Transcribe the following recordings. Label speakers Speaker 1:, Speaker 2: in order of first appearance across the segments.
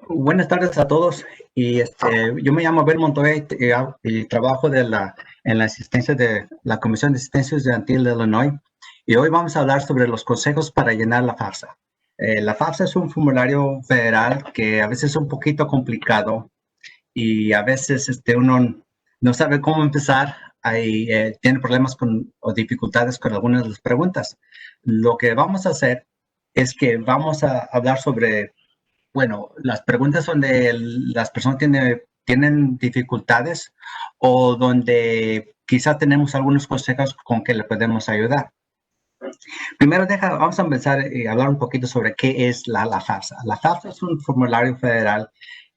Speaker 1: Buenas tardes a todos. Yo me llamo Abel Montoya y trabajo en la asistencia de la Comisión de Asistencia Estudiantil de Illinois. Y hoy vamos a hablar sobre los consejos para llenar la FAFSA. La FAFSA es un formulario federal que a veces es un poquito complicado y a veces uno no sabe cómo empezar. Tiene problemas o dificultades con algunas de las preguntas. Lo que vamos a hacer es que vamos a hablar sobre las preguntas donde las personas tienen dificultades o donde quizá tenemos algunos consejos con que le podemos ayudar. Primero, vamos a empezar y hablar un poquito sobre qué es la FAFSA. La FAFSA es un formulario federal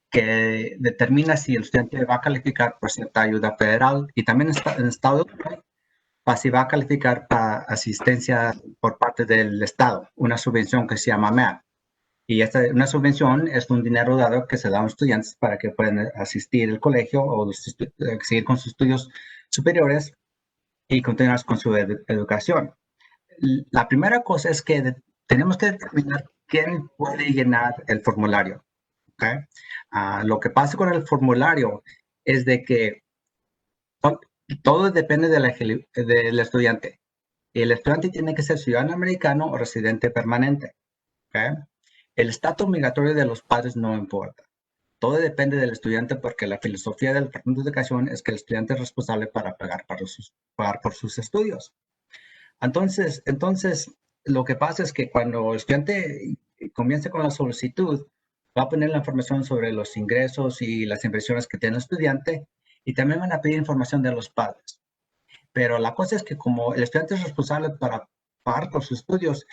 Speaker 1: que determina si el estudiante va a calificar por cierta ayuda federal y también en Estado si va a calificar para asistencia por parte del Estado, una subvención que se llama MAP. Y una subvención es un dinero dado que se da a los estudiantes para que puedan asistir al colegio o seguir con sus estudios superiores y continuar con su educación. La primera cosa es que tenemos que determinar quién puede llenar el formulario. ¿Okay? Lo que pasa con el formulario es de que todo depende del estudiante. El estudiante tiene que ser ciudadano americano o residente permanente. ¿Okay? El estatus migratorio de los padres no importa. Todo depende del estudiante porque la filosofía del Departamento de Educación es que el estudiante es responsable para pagar por sus estudios. Entonces, lo que pasa es que cuando el estudiante comience con la solicitud, va a poner la información sobre los ingresos y las inversiones que tiene el estudiante y también van a pedir información de los padres. Pero la cosa es que como el estudiante es responsable para pagar por sus estudios,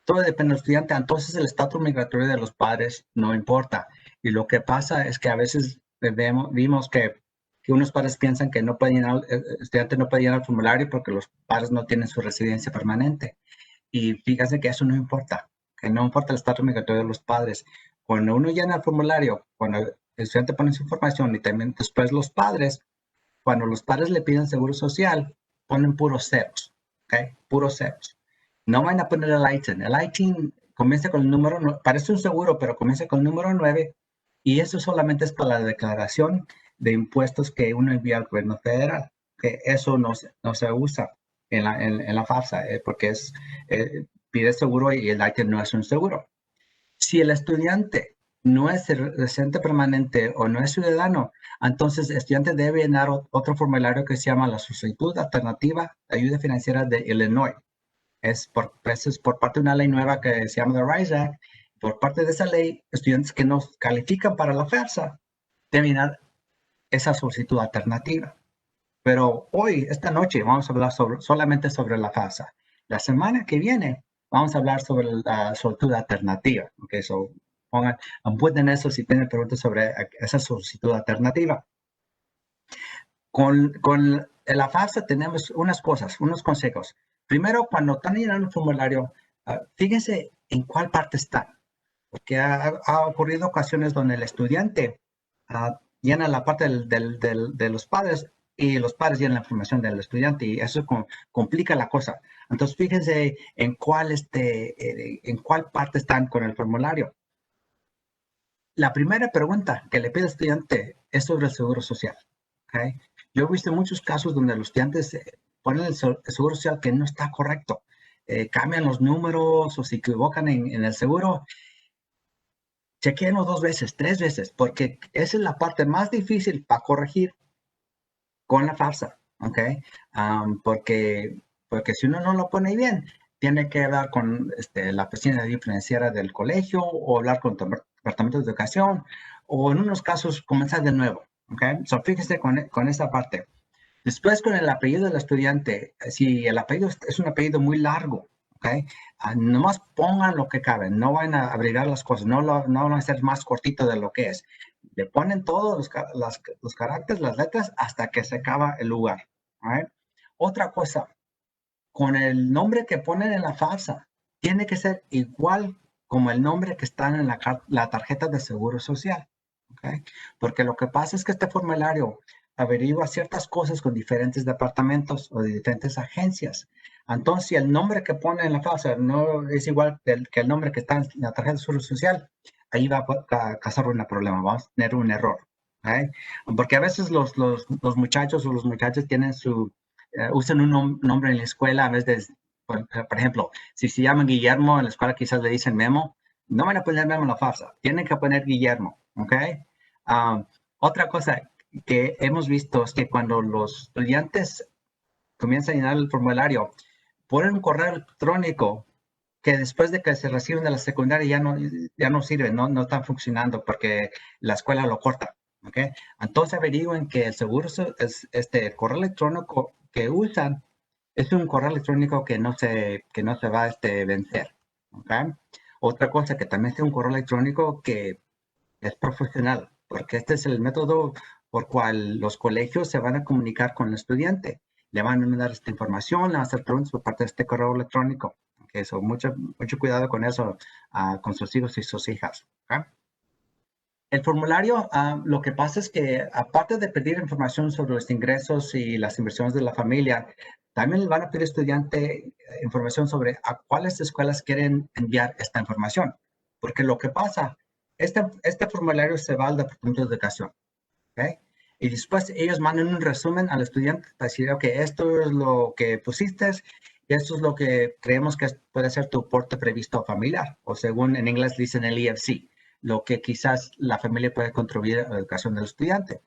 Speaker 1: todo depende del estudiante, entonces el estatus migratorio de los padres no importa. Y lo que pasa es que a veces vimos que unos padres piensan que no pueden el estudiante no puede llenar el formulario porque los padres no tienen su residencia permanente. Y fíjense que eso no importa, que no importa el estatus migratorio de los padres. Cuando uno llena el formulario, cuando el estudiante pone su información y también después los padres, cuando los padres le piden seguro social, ponen puros ceros, ¿ok? Puros ceros. No van a poner el ITIN. El ITIN comienza con el número, parece un seguro, pero comienza con el número 9 y eso solamente es para la declaración de impuestos que uno envía al gobierno federal. Que eso no se usa en la FAFSA porque pide seguro y el ITIN no es un seguro. Si el estudiante no es residente permanente o no es ciudadano, entonces el estudiante debe llenar otro formulario que se llama la solicitud alternativa de ayuda financiera de Illinois. Es por parte de una ley nueva que se llama the RISE Act. Por parte de esa ley, estudiantes que no califican para la FAFSA deben llenar esa solicitud alternativa. Pero hoy, esta noche, vamos a hablar solamente sobre la FAFSA. La semana que viene, vamos a hablar sobre la solicitud alternativa. Okay, so apunten eso si tienen preguntas sobre esa solicitud alternativa. Con la FAFSA tenemos unas cosas, unos consejos. Primero, cuando están llenando un formulario, fíjense en cuál parte están. Porque ha ocurrido ocasiones donde el estudiante llena la parte de los padres y los padres llenan la información del estudiante y eso complica la cosa. Entonces, fíjense en cuál parte están con el formulario. La primera pregunta que le pide el estudiante es sobre el seguro social. ¿Okay? Yo he visto muchos casos donde los estudiantes ponen el seguro social que no está correcto. Cambian los números o se equivocan en el seguro. Chequéenlo 2 veces, 3 veces, porque esa es la parte más difícil para corregir con la FAFSA, ¿ok? Porque si uno no lo pone bien, tiene que hablar con la oficina financiera del colegio o hablar con el departamento de educación o en unos casos comenzar de nuevo, ¿ok? So, fíjese con esa parte. Después con el apellido del estudiante, si el apellido es un apellido muy largo, ¿ok? Nomás pongan lo que cabe, no van a abrigar las cosas, no van a hacer más cortito de lo que es. Le ponen todos los caracteres, las letras, hasta que se acaba el lugar. ¿Right? Otra cosa, con el nombre que ponen en la FAFSA, tiene que ser igual como el nombre que está en la tarjeta de seguro social. ¿Okay? Porque lo que pasa es que este formulario averigua ciertas cosas con diferentes departamentos o de diferentes agencias. Entonces, si el nombre que pone en la FAFSA no es igual que el nombre que está en la tarjeta de seguro social, ahí va a causar un problema, vamos a tener un error. ¿Okay? Porque a veces los muchachos o los muchachos tienen usan un nombre en la escuela, a veces, por ejemplo, si se llaman Guillermo, en la escuela quizás le dicen Memo, no van a poner Memo en la farsa, tienen que poner Guillermo, ¿ok? Otra cosa que hemos visto es que cuando los estudiantes comienzan a llenar el formulario, ponen un correo electrónico que después de que se reciben de la secundaria ya no sirven, no están funcionando porque la escuela lo corta. ¿Okay? Entonces averigüen que el seguro es este correo electrónico que usan es un correo electrónico que no se va a vencer. ¿Okay? Otra cosa que también es un correo electrónico que es profesional, porque este es el método por cual los colegios se van a comunicar con el estudiante. Le van a mandar esta información, le van a hacer preguntas por parte de este correo electrónico. Okay, so mucho cuidado con eso, con sus hijos y sus hijas. Okay. El formulario, lo que pasa es que aparte de pedir información sobre los ingresos y las inversiones de la familia, también le van a pedir al estudiante información sobre a cuáles escuelas quieren enviar esta información. Porque lo que pasa, este formulario se va al Departamento de Educación. ¿Okay? Y después ellos mandan un resumen al estudiante para decir, ok, esto es lo que pusiste y esto es lo que creemos que puede ser tu aporte previsto familiar, o según en inglés dicen el EFC, lo que quizás la familia puede contribuir a la educación del estudiante.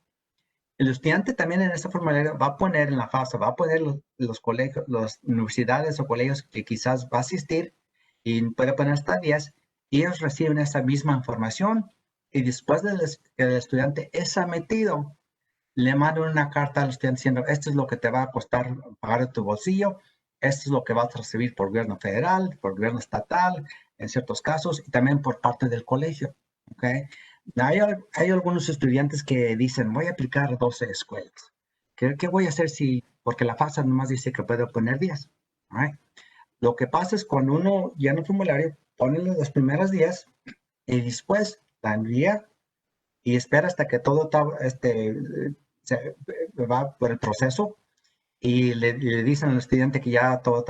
Speaker 1: El estudiante también en este formulario va a poner en la fase, va a poner los colegios, las universidades o colegios que quizás va a asistir y puede poner hasta 10 y ellos reciben esa misma información y después de que el estudiante es sometido, le mandan una carta al estudiante diciendo, esto es lo que te va a costar pagar de tu bolsillo, esto es lo que vas a recibir por gobierno federal, por gobierno estatal, en ciertos casos, y también por parte del colegio. ¿Okay? Hay algunos estudiantes que dicen, voy a aplicar a 12 escuelas. ¿Qué voy a hacer si, porque la FAFSA nomás dice que puedo poner 10? ¿Right? Lo que pasa es cuando uno llena el formulario, pone los primeros 10 y después la envía y espera hasta que todo se va por el proceso y le dicen al estudiante que ya todo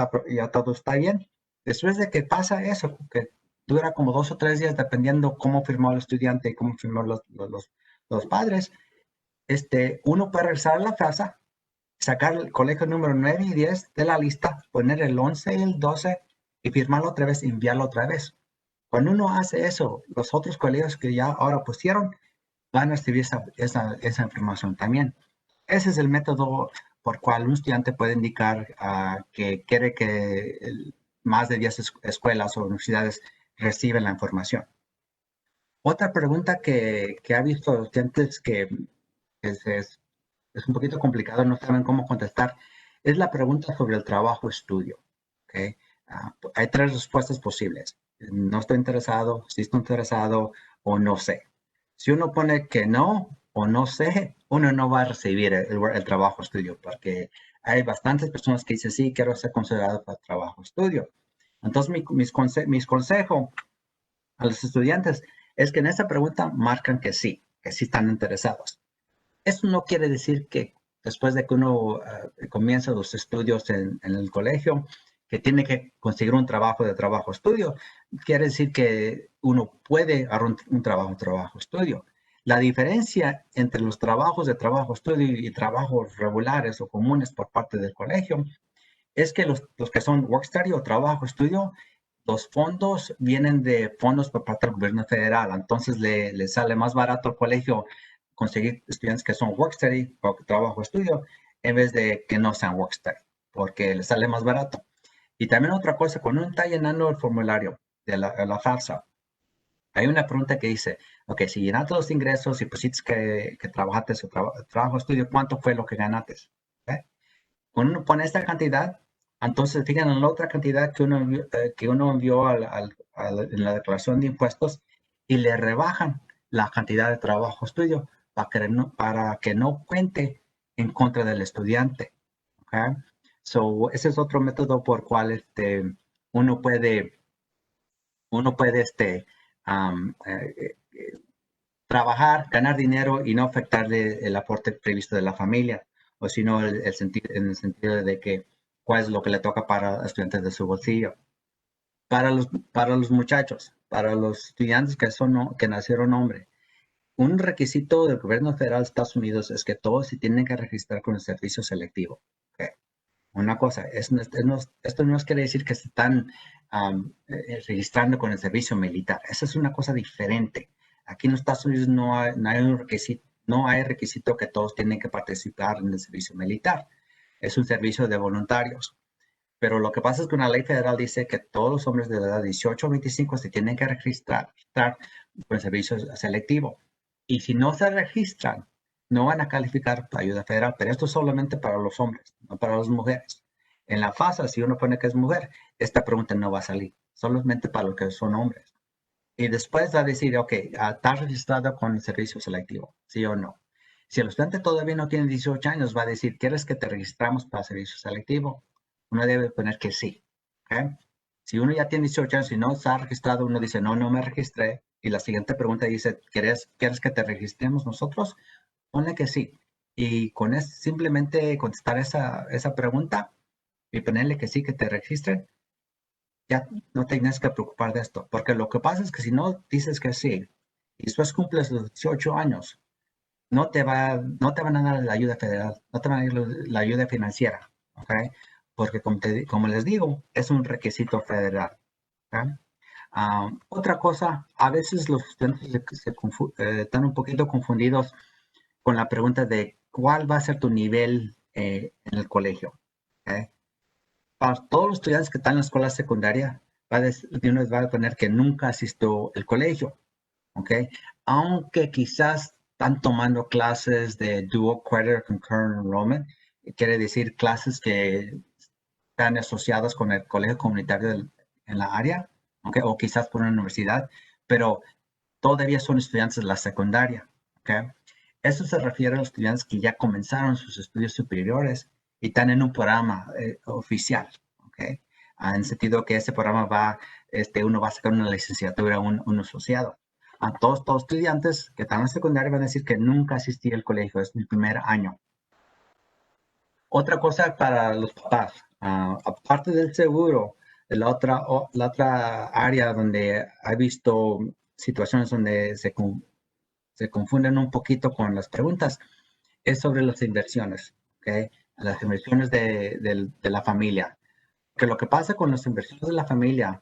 Speaker 1: está bien. Después de que pasa eso, que dura como 2 o 3 días, dependiendo cómo firmó el estudiante y cómo firmó los padres, uno puede regresar a la casa, sacar el colegio número 9 y 10 de la lista, poner el 11 y el 12 y firmarlo otra vez, enviarlo otra vez. Cuando uno hace eso, los otros colegios que ya ahora pusieron van a recibir esa información también. Ese es el método por cual un estudiante puede indicar que quiere que más de 10 escuelas o universidades reciban la información. Otra pregunta que ha visto los estudiantes que es un poquito complicado, no saben cómo contestar, es la pregunta sobre el trabajo-estudio. ¿Okay? Hay 3 respuestas posibles. No estoy interesado, sí estoy interesado o no sé. Si uno pone que no o no sé, uno no va a recibir el trabajo-estudio porque hay bastantes personas que dicen, sí, quiero ser considerado para trabajo-estudio. Entonces, mis consejos a los estudiantes es que en esta pregunta marcan que sí están interesados. Eso no quiere decir que después de que uno comienza los estudios en el colegio, que tiene que conseguir un trabajo de trabajo-estudio. Quiere decir que uno puede agarrar un trabajo-estudio. La diferencia entre los trabajos de trabajo-estudio y trabajos regulares o comunes por parte del colegio es que los que son work-study o trabajo-estudio, los fondos vienen de fondos por parte del gobierno federal. Entonces le sale más barato al colegio conseguir estudiantes que son work-study o trabajo-estudio en vez de que no sean work-study, porque le sale más barato. Y también otra cosa, cuando uno está llenando el formulario de la FAFSA, hay una pregunta que dice, ok, si llenaste los ingresos y pusiste que trabajaste su trabajo-estudio, ¿cuánto fue lo que ganaste? ¿Okay? Cuando uno pone esta cantidad, entonces fijan en la otra cantidad que uno envió en la declaración de impuestos y le rebajan la cantidad de trabajo estudio para que no cuente en contra del estudiante. ¿Okay? So, ese es otro método por cual uno puede, uno puede trabajar, ganar dinero y no afectarle el aporte previsto de la familia, o sino en el sentido de que cuál es lo que le toca para estudiantes de su bolsillo. Para los muchachos, para los estudiantes que nacieron hombre, un requisito del gobierno federal de Estados Unidos es que todos se tienen que registrar con el servicio selectivo. ¿Ok? Una cosa, esto no quiere decir que se están registrando con el servicio militar. Esa es una cosa diferente. Aquí en los Estados Unidos no hay requisito que todos tienen que participar en el servicio militar. Es un servicio de voluntarios. Pero lo que pasa es que una ley federal dice que todos los hombres de la edad de 18 a 25 se tienen que registrar con el servicio selectivo. Y si no se registran, no van a calificar para ayuda federal, pero esto es solamente para los hombres, no para las mujeres. En la FASA, si uno pone que es mujer, esta pregunta no va a salir, solamente para los que son hombres. Y después va a decir, ok, ¿está registrado con el servicio selectivo? ¿Sí o no? Si el estudiante todavía no tiene 18 años, va a decir, ¿quieres que te registramos para servicio selectivo? Uno debe poner que sí. ¿Okay? Si uno ya tiene 18 años y no está registrado, uno dice, no, no me registré. Y la siguiente pregunta dice, ¿quieres que te registremos nosotros? Ponle que sí. Y con simplemente contestar esa pregunta y ponerle que sí, que te registren, ya no tienes que preocupar de esto. Porque lo que pasa es que si no dices que sí y después cumples los 18 años, no te van a dar la ayuda federal, no te van a dar la ayuda financiera, ¿ok? Porque como les digo, es un requisito federal, ¿ok? Otra cosa, a veces los estudiantes están un poquito confundidos con la pregunta de cuál va a ser tu nivel en el colegio, ¿ok? Para todos los estudiantes que están en la escuela secundaria, de una vez va a poner que nunca asistió al colegio, ¿ok? Aunque quizás están tomando clases de Dual Credit Concurrent Enrollment, quiere decir clases que están asociadas con el colegio comunitario en la área, ¿ok? O quizás por una universidad, pero todavía son estudiantes de la secundaria, ¿ok? Eso se refiere a los estudiantes que ya comenzaron sus estudios superiores y están en un programa oficial, ¿ok? En el sentido que ese programa uno va a sacar una licenciatura, un asociado. A todos los estudiantes que están en la secundaria van a decir que nunca asistí al colegio, es mi primer año. Otra cosa para los papás, aparte del seguro, la otra área donde he visto situaciones donde se confunden un poquito con las preguntas es sobre las inversiones, ¿ok? Las inversiones de la familia. Que lo que pasa con las inversiones de la familia,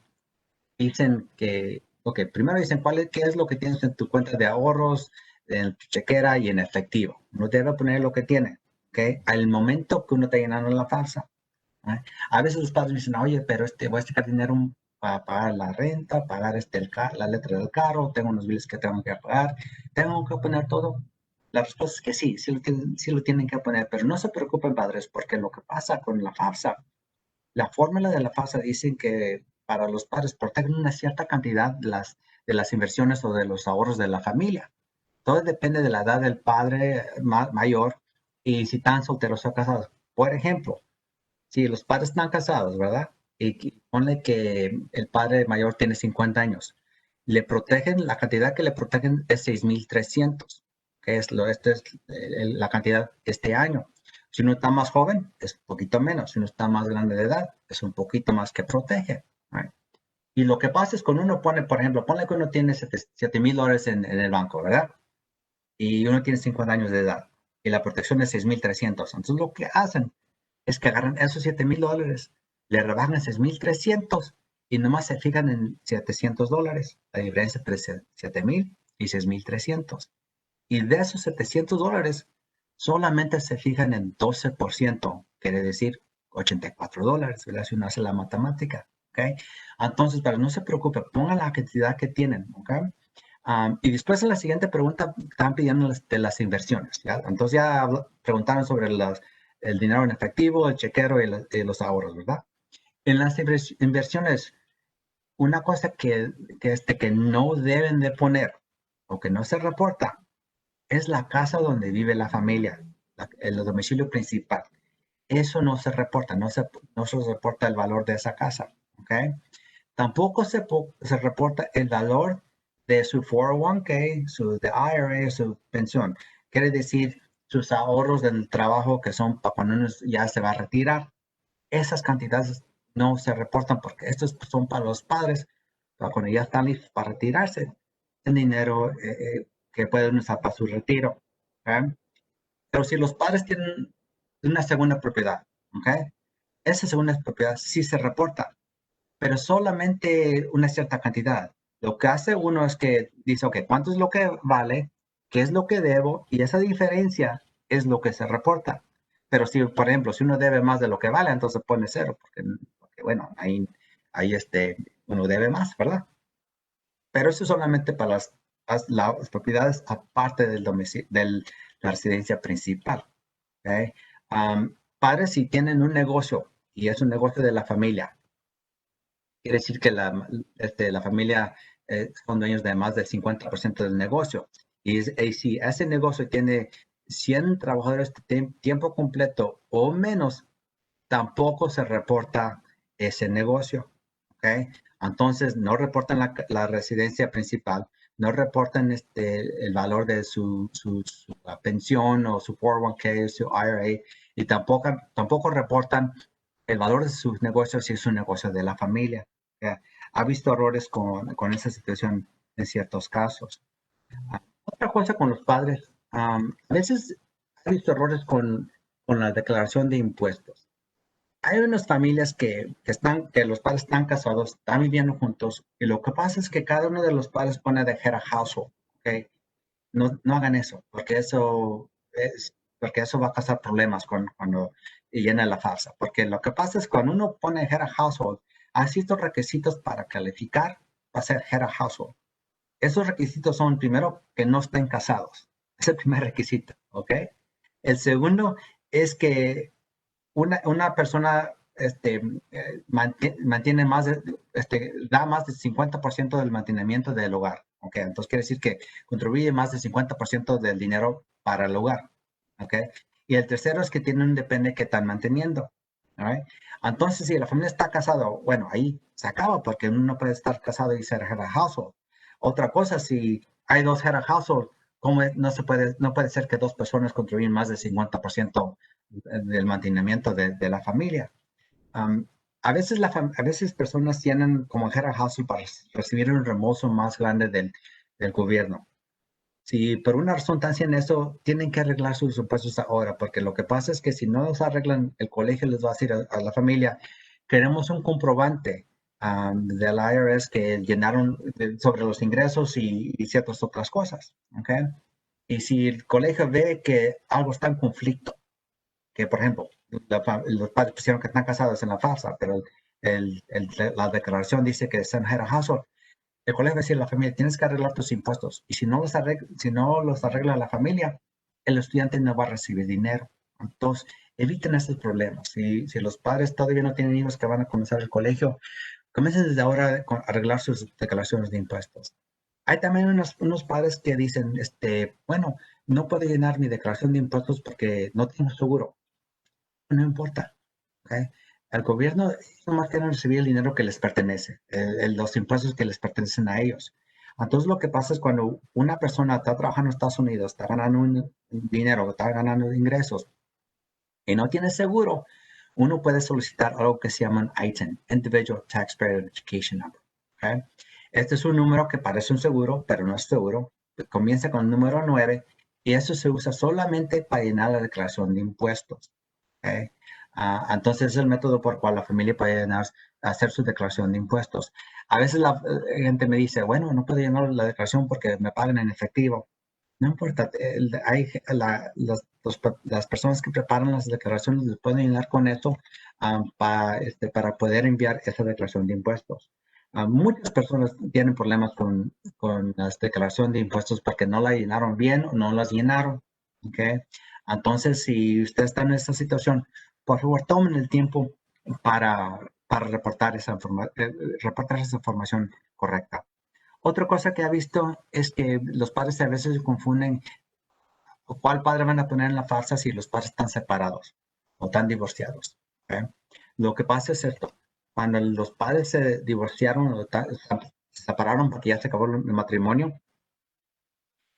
Speaker 1: dicen que, ok, primero dicen qué es lo que tienes en tu cuenta de ahorros, en tu chequera y en efectivo. Uno debe poner lo que tiene, ¿ok? Al momento que uno está llenando la farsa. ¿Eh? A veces los padres dicen, oye, pero voy a sacar dinero para pagar la renta, pagar la letra del carro, tengo unos biles que tengo que pagar, tengo que poner todo. La respuesta es que sí, sí lo tienen que poner, pero no se preocupen, padres, porque lo que pasa con la FAFSA, la fórmula de la FAFSA dicen que para los padres protegen una cierta cantidad de las inversiones o de los ahorros de la familia. Todo depende de la edad del padre mayor y si están solteros o casados. Por ejemplo, si los padres están casados, ¿verdad? Y ponle que el padre mayor tiene 50 años. La cantidad que le protegen es 6,300, que esta es la cantidad este año. Si uno está más joven, es un poquito menos. Si uno está más grande de edad, es un poquito más que protege. Right? Y lo que pasa es cuando uno pone, por ejemplo, ponle que uno tiene $7,000 en el banco, ¿verdad? Y uno tiene 50 años de edad y la protección es 6,300. Entonces lo que hacen es que agarran esos $7,000, le rebajan 6,300 y nomás se fijan en $700, la diferencia entre 7,000 y 6,300. Y de esos $700, solamente se fijan en 12%, quiere decir $84, ¿verdad? Si uno hace la matemática, ¿ok? Entonces, pero no se preocupe, pongan la cantidad que tienen, ¿ok? Y después en la siguiente pregunta están pidiendo de las inversiones, ¿ya? Entonces ya preguntaron sobre el dinero en efectivo, el chequero y los ahorros, ¿verdad? En las inversiones, una cosa que no deben de poner o que no se reporta es la casa donde vive la familia, el domicilio principal. Eso no se reporta, no se reporta el valor de esa casa, ¿ok? Tampoco se reporta el valor de su 401k, de IRA, su pensión. Quiere decir, sus ahorros del trabajo que son para cuando uno ya se va a retirar. Esas cantidades no se reportan porque estos son para los padres, cuando ya están listos para retirarse, el dinero que pueden usar para su retiro. ¿Ok? Pero si los padres tienen una segunda propiedad, ¿ok? Esa segunda propiedad sí se reporta, pero solamente una cierta cantidad. Lo que hace uno es que dice, ok, ¿cuánto es lo que vale? ¿Qué es lo que debo? Y esa diferencia es lo que se reporta. Pero si, por ejemplo, si uno debe más de lo que vale, entonces pone cero, porque bueno, ahí uno debe más, ¿verdad? Pero eso es solamente para las propiedades aparte del domicilio, de la residencia principal. ¿Ok? Padres, si tienen un negocio y es un negocio de la familia, quiere decir que la familia son dueños de más del 50% del negocio. Y si ese negocio tiene 100 trabajadores de tiempo completo o menos, tampoco se reporta ese negocio. ¿Ok? Entonces, no reportan la residencia principal, no reportan el valor de su pensión o su 401k, su IRA, y tampoco reportan el valor de sus negocios si es un negocio de la familia. ¿Ok? Ha visto errores con esa situación en ciertos casos. Otra cosa con los padres, a veces ha visto errores con la declaración de impuestos. Hay unas familias que los padres están casados, están viviendo juntos, y lo que pasa es que cada uno de los padres pone de head of household. ¿Ok? No hagan eso, porque eso va a causar problemas cuando llena la farsa. Porque lo que pasa es cuando uno pone head of household, hay ciertos requisitos para calificar para ser head of household. Esos requisitos son, primero, que no estén casados. Es el primer requisito, ¿ok? El segundo es que una persona mantiene da más del 50% del mantenimiento del hogar. Okay, entonces quiere decir que contribuye más del 50% del dinero para el hogar. Okay. Y el tercero es que tiene un depende que están manteniendo. Right? Entonces, si la familia está casada, bueno, ahí se acaba porque uno no puede estar casado y ser head of household. Otra cosa, si hay dos head of household, no puede ser que dos personas contribuyan más del 50% del mantenimiento de la familia. Um, a veces personas tienen como head of household para recibir un reembolso más grande del gobierno. Si por una razón están haciendo eso, tienen que arreglar sus impuestos ahora, porque lo que pasa es que si no los arreglan, el colegio les va a decir a la familia, queremos un comprobante del IRS que llenaron sobre los ingresos y ciertas otras cosas. ¿Okay? Y si el colegio ve que algo está en conflicto, que por ejemplo, los padres pusieron que están casados en la farsa, pero la declaración dice que están head of household, el colegio va a decir a la familia, tienes que arreglar tus impuestos. Y si no los arregla la familia, el estudiante no va a recibir dinero. Entonces, eviten esos problemas. Si los padres todavía no tienen hijos que van a comenzar el colegio, comiencen desde ahora a arreglar sus declaraciones de impuestos. Hay también unos padres que dicen, bueno, no puedo llenar mi declaración de impuestos porque no tengo seguro. No importa. ¿Ok? El gobierno nomás quiere recibir el dinero que les pertenece, los impuestos que les pertenecen a ellos. Entonces, lo que pasa es cuando una persona está trabajando en Estados Unidos, está ganando un dinero, está ganando ingresos y no tiene seguro, uno puede solicitar algo que se llama un ITIN, Individual Taxpayer Identification Number. ¿Ok? Este es un número que parece un seguro, pero no es seguro. Comienza con el número 9 y eso se usa solamente para llenar la declaración de impuestos. ¿Ok? Entonces es el método por el cual la familia puede hacer su declaración de impuestos. A veces la gente me dice, bueno, no puedo llenar la declaración porque me pagan en efectivo. No importa, las personas que preparan las declaraciones les pueden ayudar con eso para poder enviar esa declaración de impuestos. Muchas personas tienen problemas con la declaración de impuestos porque no la llenaron bien o no las llenaron. ¿Okay? Entonces, si usted está en esta situación, por favor, tomen el tiempo para reportar esa información correcta. Otra cosa que he visto es que los padres a veces se confunden cuál padre van a poner en la farsa si los padres están separados o están divorciados. ¿Ok? Lo que pasa es esto, cuando los padres se divorciaron o se separaron porque ya se acabó el matrimonio,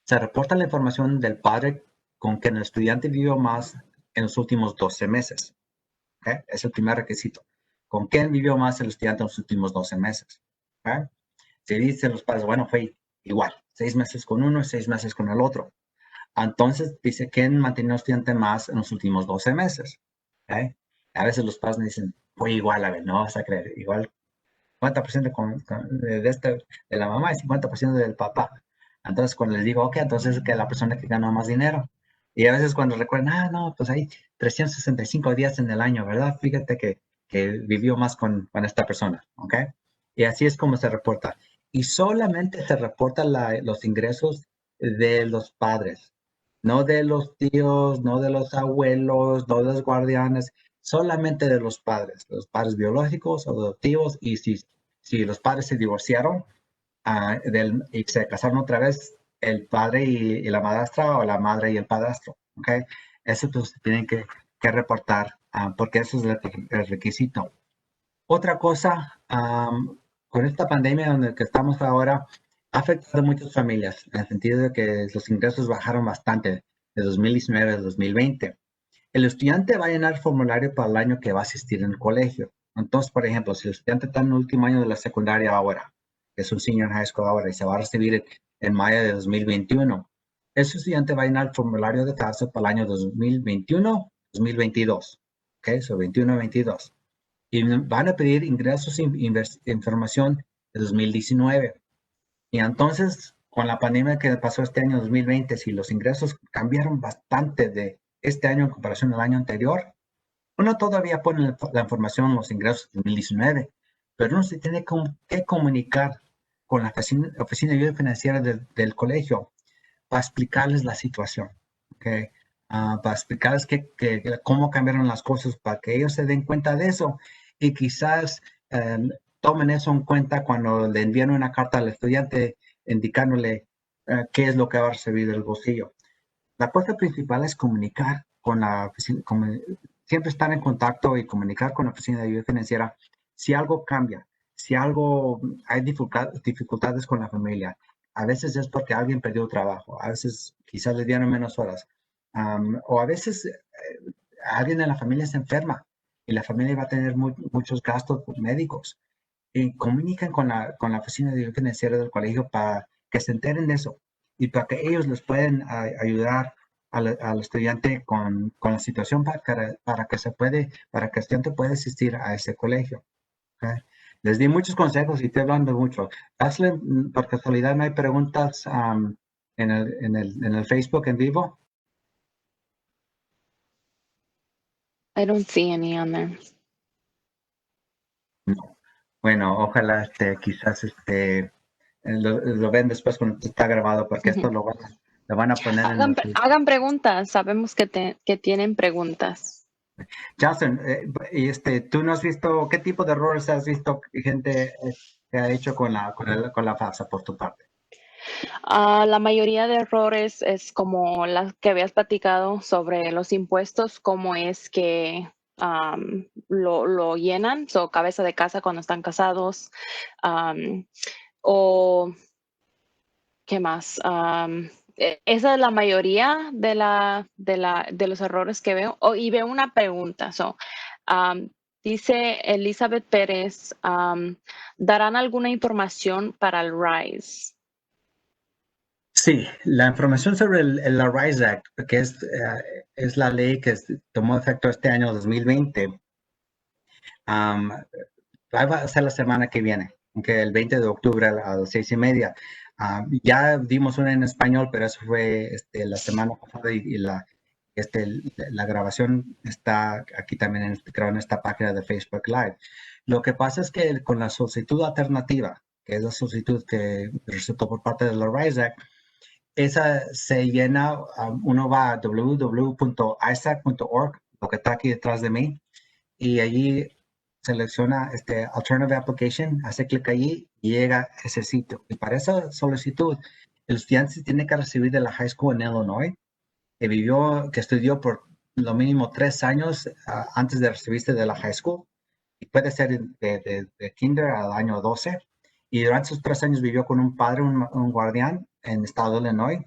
Speaker 1: se reporta la información del padre con quien el estudiante vivió más en los últimos 12 meses. ¿Okay? Es el primer requisito. ¿Con quién vivió más el estudiante en los últimos 12 meses? ¿Okay? Si dicen los padres, bueno, fue igual, 6 meses con uno y 6 meses con el otro. Entonces, dice, ¿quién mantenió al estudiante más en los últimos 12 meses? ¿Okay? A veces los padres me dicen, fue igual, a ver, no vas a creer, igual 50% de la mamá y 50% del papá. Entonces, cuando les digo, ok, entonces es que la persona que ganó más dinero. Y a veces cuando recuerdan, no, pues hay 365 días en el año, ¿verdad? Fíjate que vivió más con esta persona, ¿ok? Y así es como se reporta. Y solamente se reportan los ingresos de los padres, no de los tíos, no de los abuelos, no de los guardianes, solamente de los padres biológicos o adoptivos, y si los padres se divorciaron y se casaron otra vez, el padre y la madrastra o la madre y el padrastro, ¿ok? Eso pues tienen que reportar porque eso es el requisito. Otra cosa, con esta pandemia donde que estamos ahora, ha afectado a muchas familias, en el sentido de que los ingresos bajaron bastante de 2019 a 2020. El estudiante va a llenar el formulario para el año que va a asistir en el colegio. Entonces, por ejemplo, si el estudiante está en el último año de la secundaria ahora, que es un senior high school ahora y se va a recibir en mayo de 2021, ese estudiante va a llenar el formulario de FAFSA para el año 2021-2022. ¿Ok? So 21-22. Y van a pedir ingresos e información de 2019. Y entonces, con la pandemia que pasó este año 2020, si los ingresos cambiaron bastante de este año en comparación al año anterior, uno todavía pone la información, los ingresos de 2019, pero uno se tiene que comunicar con la oficina de ayuda financiera del colegio para explicarles la situación, ¿okay? Para explicarles cómo cambiaron las cosas, para que ellos se den cuenta de eso y quizás tomen eso en cuenta cuando le envían una carta al estudiante indicándole qué es lo que va a recibir del bolsillo. La cosa principal es comunicar con la oficina, siempre estar en contacto y comunicar con la oficina de ayuda financiera si algo cambia, si algo hay dificultades con la familia. A veces es porque alguien perdió trabajo, a veces quizás le dieron menos horas, o a veces alguien en la familia se enferma y la familia va a tener muchos gastos médicos. Y comunican con la oficina de ayuda financiera del colegio para que se enteren de eso y para que ellos les pueden ayudar al estudiante con la situación para que el estudiante pueda asistir a ese colegio. ¿Ok? Les di muchos consejos y estoy hablando mucho. Ashley, por casualidad, ¿no hay preguntas en el Facebook en vivo?
Speaker 2: I don't see any on there.
Speaker 1: No. Bueno, ojalá quizás lo ven después cuando está grabado, porque esto lo van a poner en el Facebook.
Speaker 2: Hagan preguntas. Sabemos que tienen preguntas.
Speaker 1: Justin, ¿tú no has visto qué tipo de errores has visto que gente que ha hecho con la FAFSA por tu parte?
Speaker 2: La mayoría de errores es como las que habías platicado sobre los impuestos, cómo es que lo llenan, cabeza de casa cuando están casados, o qué más. Esa es la mayoría de los errores que veo. Y veo una pregunta. Dice Elizabeth Pérez, ¿darán alguna información para el RISE?
Speaker 1: Sí, la información sobre la RISE Act, que es la ley que tomó efecto este año 2020, va a ser la semana que viene, que el 20 de octubre a las 6:30. Ya dimos una en español, pero eso fue la semana pasada y la grabación está aquí también creo en esta página de Facebook Live. Lo que pasa es que con la solicitud alternativa, que es la solicitud que resultó por parte de la RISE Act, esa se llena, uno va a www.isaac.org, lo que está aquí detrás de mí, y allí selecciona Alternative Application, hace clic allí y llega a ese sitio. Y para esa solicitud, el estudiante tiene que recibir de la high school en Illinois, que estudió por lo mínimo 3 años antes de recibirse de la high school, y puede ser de kinder al año 12. Y durante esos 3 años vivió con un padre, un guardián en el estado de Illinois.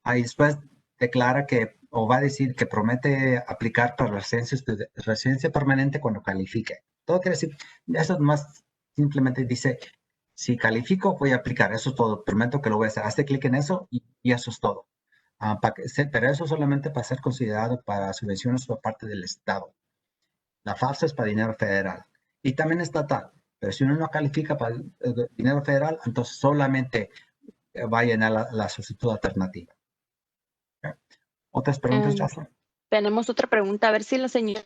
Speaker 1: Ahí después declara o va a decir que promete aplicar para residencia permanente cuando califique. Todo quiere decir, eso más simplemente dice Si califico, voy a aplicar. Eso es todo. Prometo que lo voy a hacer. Hazte clic en eso y eso es todo. Pero eso solamente para ser considerado para subvenciones por parte del Estado. La FAFSA es para dinero federal y también estatal. Pero si uno no califica para dinero federal, entonces solamente va a llenar la solicitud alternativa. ¿Okay? ¿Otras preguntas, Jocelyn?
Speaker 2: Tenemos otra pregunta, a ver si la señora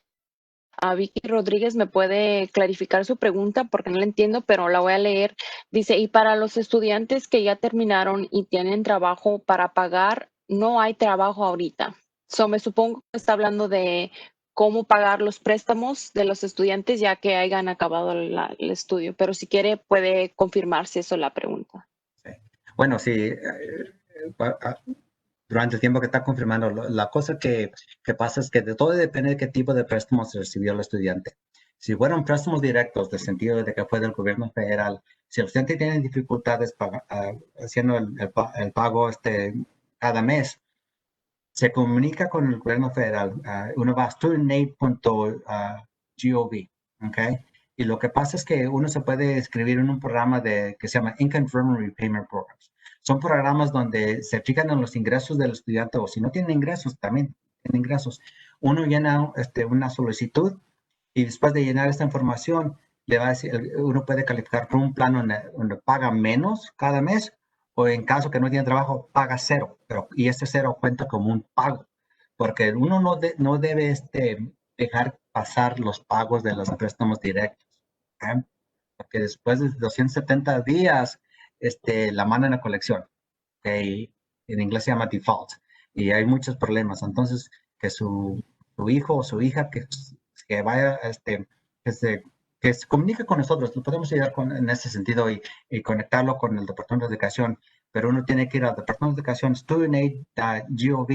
Speaker 2: Vicky Rodríguez me puede clarificar su pregunta porque no la entiendo, pero la voy a leer. Dice, y para los estudiantes que ya terminaron y tienen trabajo para pagar, no hay trabajo ahorita. Me supongo que está hablando de cómo pagar los préstamos de los estudiantes ya que hayan acabado el estudio, pero si quiere puede confirmarse eso la pregunta.
Speaker 1: Sí. Bueno, sí, durante el tiempo que está confirmando, la cosa que pasa es que de todo depende de qué tipo de préstamos recibió el estudiante. Si fueron préstamos directos, de sentido de que fue del gobierno federal, si el estudiante tiene dificultades haciendo el pago cada mes, se comunica con el gobierno federal. Uno va a studentaid.gov, ¿ok? Y lo que pasa es que uno se puede escribir en un programa que se llama Income Firm Repayment Programs. Son programas donde se fijan en los ingresos del estudiante o si no tienen ingresos, también tienen ingresos. Uno llena una solicitud y después de llenar esta información, le va a decir, uno puede calificar por un plan donde paga menos cada mes o en caso que no tiene trabajo, paga cero, y ese cero cuenta como un pago, porque uno no debe dejar pasar los pagos de los préstamos directos, ¿okay? Porque después de 270 días la mandan a colección, que en inglés se llama default, y hay muchos problemas. Entonces, que su hijo o su hija que vaya, que se comunique con nosotros, lo podemos ayudar en ese sentido y conectarlo con el Departamento de Educación, pero uno tiene que ir al Departamento de Educación, studentaid.gov,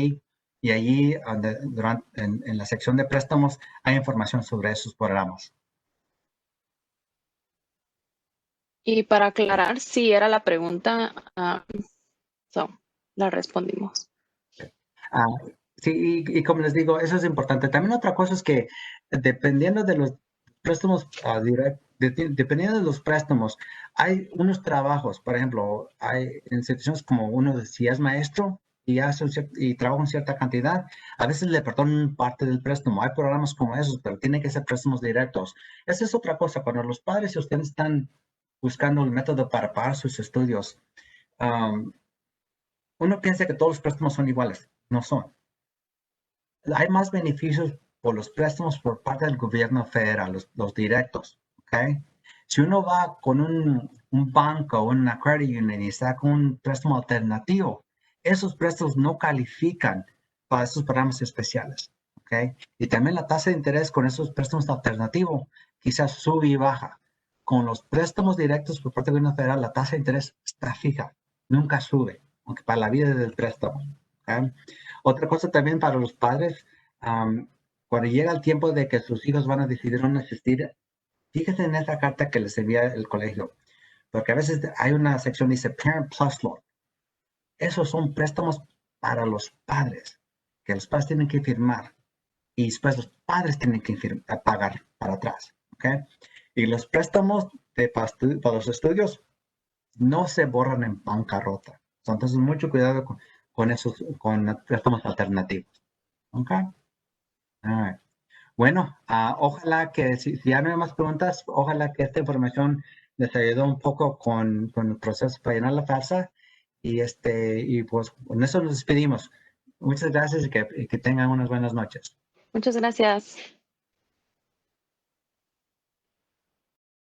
Speaker 1: y allí en la sección de préstamos hay información sobre esos programas.
Speaker 2: Y para aclarar, si era la pregunta, la respondimos.
Speaker 1: Sí, y como les digo, eso es importante. También otra cosa es que dependiendo de los préstamos dependiendo de los préstamos, hay unos trabajos, por ejemplo, hay instituciones como uno si es maestro y y trabaja en cierta cantidad, a veces le perdonan parte del préstamo. Hay programas como esos, pero tienen que ser préstamos directos. Esa es otra cosa. Cuando los padres y ustedes están buscando el método para pagar sus estudios, uno piensa que todos los préstamos son iguales. No son. Hay más beneficios por los préstamos por parte del gobierno federal, los directos, ¿ok? Si uno va con un banco o una credit union y saca un préstamo alternativo, esos préstamos no califican para esos programas especiales, ¿ok? Y también la tasa de interés con esos préstamos alternativos quizás sube y baja. Con los préstamos directos por parte del gobierno federal, la tasa de interés está fija, nunca sube, aunque para la vida del préstamo, ¿ok? Otra cosa también para los padres, cuando llega el tiempo de que sus hijos van a decidir dónde asistir, fíjense en esa carta que les envía el colegio, porque a veces hay una sección que dice Parent Plus Loan. Esos son préstamos para los padres, que los padres tienen que firmar y después los padres tienen que pagar para atrás, ¿ok? Y los préstamos para los estudios no se borran en bancarrota. Entonces, mucho cuidado con préstamos alternativos. ¿Ok? All right. Bueno, ojalá que si ya no hay más preguntas, ojalá que esta información les ayudó un poco con el proceso para llenar la FAFSA. Y pues con eso nos despedimos. Muchas gracias y que tengan unas buenas noches.
Speaker 2: Muchas gracias.